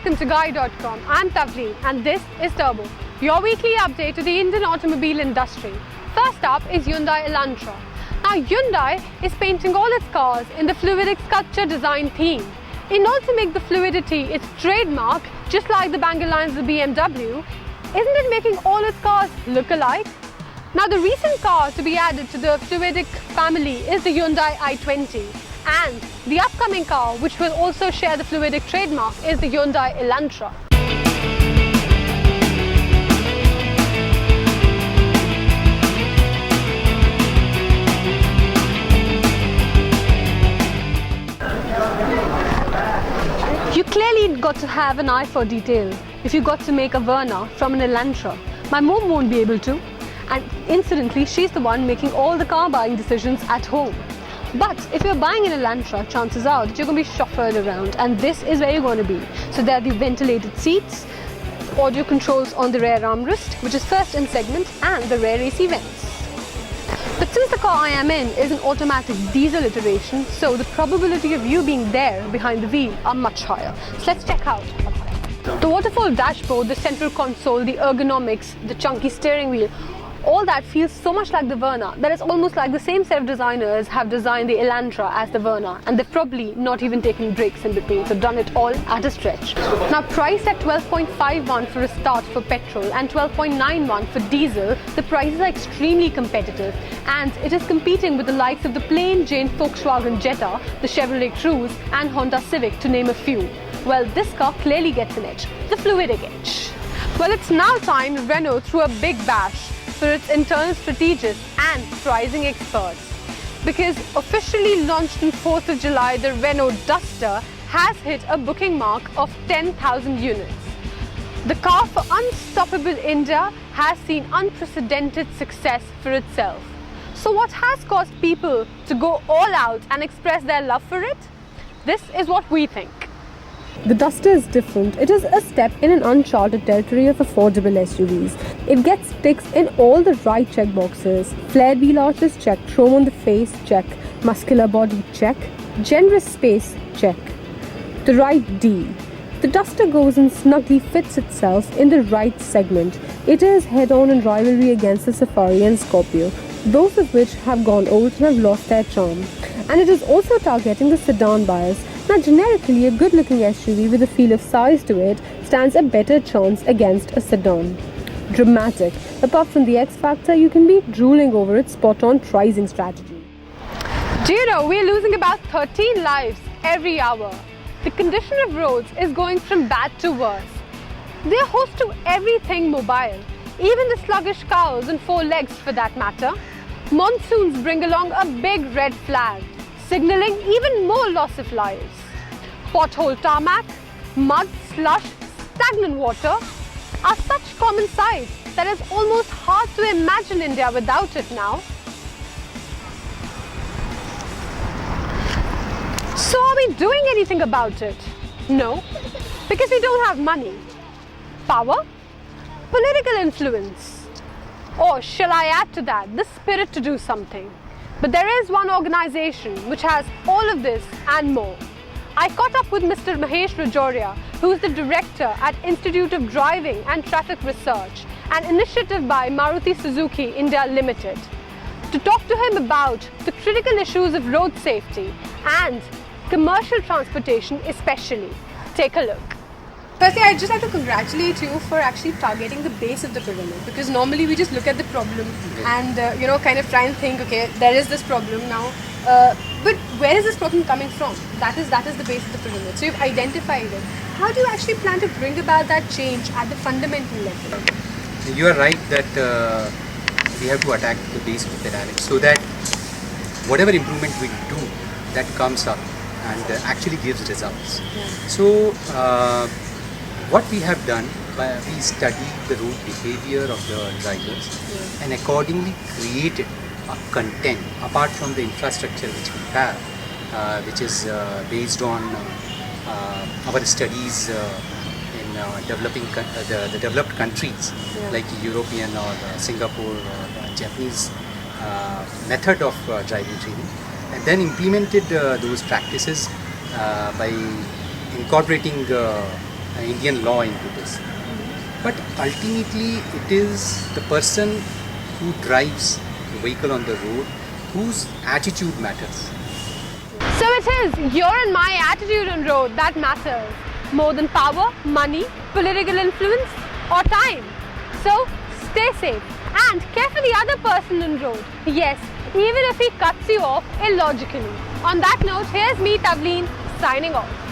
welcome to Guide.com. I'm Tavleen and this is Turbo, your weekly update to the Indian automobile industry. First up is Hyundai Elantra. Now Hyundai is painting all its cars in the fluidic sculpture design theme. In order to make the fluidity its trademark, just like the Bangalore lines of the BMW, isn't it making all its cars look alike? Now the recent car to be added to the fluidic family is the Hyundai i20. And the upcoming car, which will also share the fluidic trademark, is the Hyundai Elantra. You clearly got to have an eye for detail if you got to make a Verna from an Elantra. My mom won't be able to, and incidentally, she's the one making all the car buying decisions at home. But if you're buying an Elantra, chances are that you're going to be chauffeured around, and this is where you're going to be. So there are the ventilated seats, audio controls on the rear armrest, which is first in segment, and the rear AC vents. But since the car I am in is an automatic diesel iteration, so the probability of you being there behind the wheel are much higher. So let's check out. The waterfall dashboard, the central console, the ergonomics, the chunky steering wheel, all that feels so much like the Verna that it's almost like the same set of designers have designed the Elantra as the Verna, and they've probably not even taken breaks in between, so done it all at a stretch. Now priced at 12.51 for a start for petrol and 12.91 for diesel, the prices are extremely competitive, and it is competing with the likes of the plain Jane Volkswagen Jetta, the Chevrolet Cruze and Honda Civic, to name a few. Well, this car clearly gets an edge, the fluidic edge. Well, it's now time Renault threw a big bash for its internal strategists and pricing experts. Because officially launched on 4th of July, the Renault Duster has hit a booking mark of 10,000 units. The car for unstoppable India has seen unprecedented success for itself. So what has caused people to go all out and express their love for it? This is what we think. The Duster is different. It is a step in an uncharted territory of affordable SUVs. It gets ticks in all the right check boxes. Flared wheel arches, check. Chrome on the face, check. Muscular body, check. Generous space, check. The right D. The Duster goes and snugly fits itself in the right segment. It is head-on in rivalry against the Safari and Scorpio, both of which have gone old and have lost their charm. And it is also targeting the sedan buyers. Now, generically, a good-looking SUV with a feel of size to it stands a better chance against a sedan. Dramatic. Apart from the X factor, you can be drooling over its spot-on pricing strategy. Do you know, we're losing about 13 lives every hour. The condition of roads is going from bad to worse. They're host to everything mobile, even the sluggish cows and four legs for that matter. Monsoons bring along a big red flag, signaling even more loss of lives. Pothole tarmac, mud, slush, stagnant water are such common sights that it's almost hard to imagine India without it now. So are we doing anything about it? No, because we don't have money, power, political influence, or shall I add to that, the spirit to do something. But there is one organization which has all of this and more. I caught up with Mr. Mahesh Rajoria, who is the director at Institute of Driving and Traffic Research, an initiative by Maruti Suzuki India Limited, to talk to him about the critical issues of road safety and commercial transportation especially. Take a look. Firstly, I'd just like to congratulate you for actually targeting the base of the pyramid, because normally we just look at the problem and kind of try and think, okay, there is this problem now, but where is this problem coming from? That is the base of the pyramid. So you've identified it. How do you actually plan to bring about that change at the fundamental level? You are right that we have to attack the base of the pyramid, so that whatever improvement we do, that comes up and actually gives results. Yeah. So what we have done, we studied the road behavior of the drivers and accordingly created a content apart from the infrastructure which we have, which is based on our studies in the developed countries like European or Singapore or Japanese method of driving training, and then implemented those practices by incorporating Indian law into this. But ultimately, it is the person who drives the vehicle on the road whose attitude matters. So it is your and my attitude on road that matters more than power, money, political influence or time. So stay safe and care for the other person on road. Yes, even if he cuts you off illogically. On that note, here's me, Tavleen, signing off.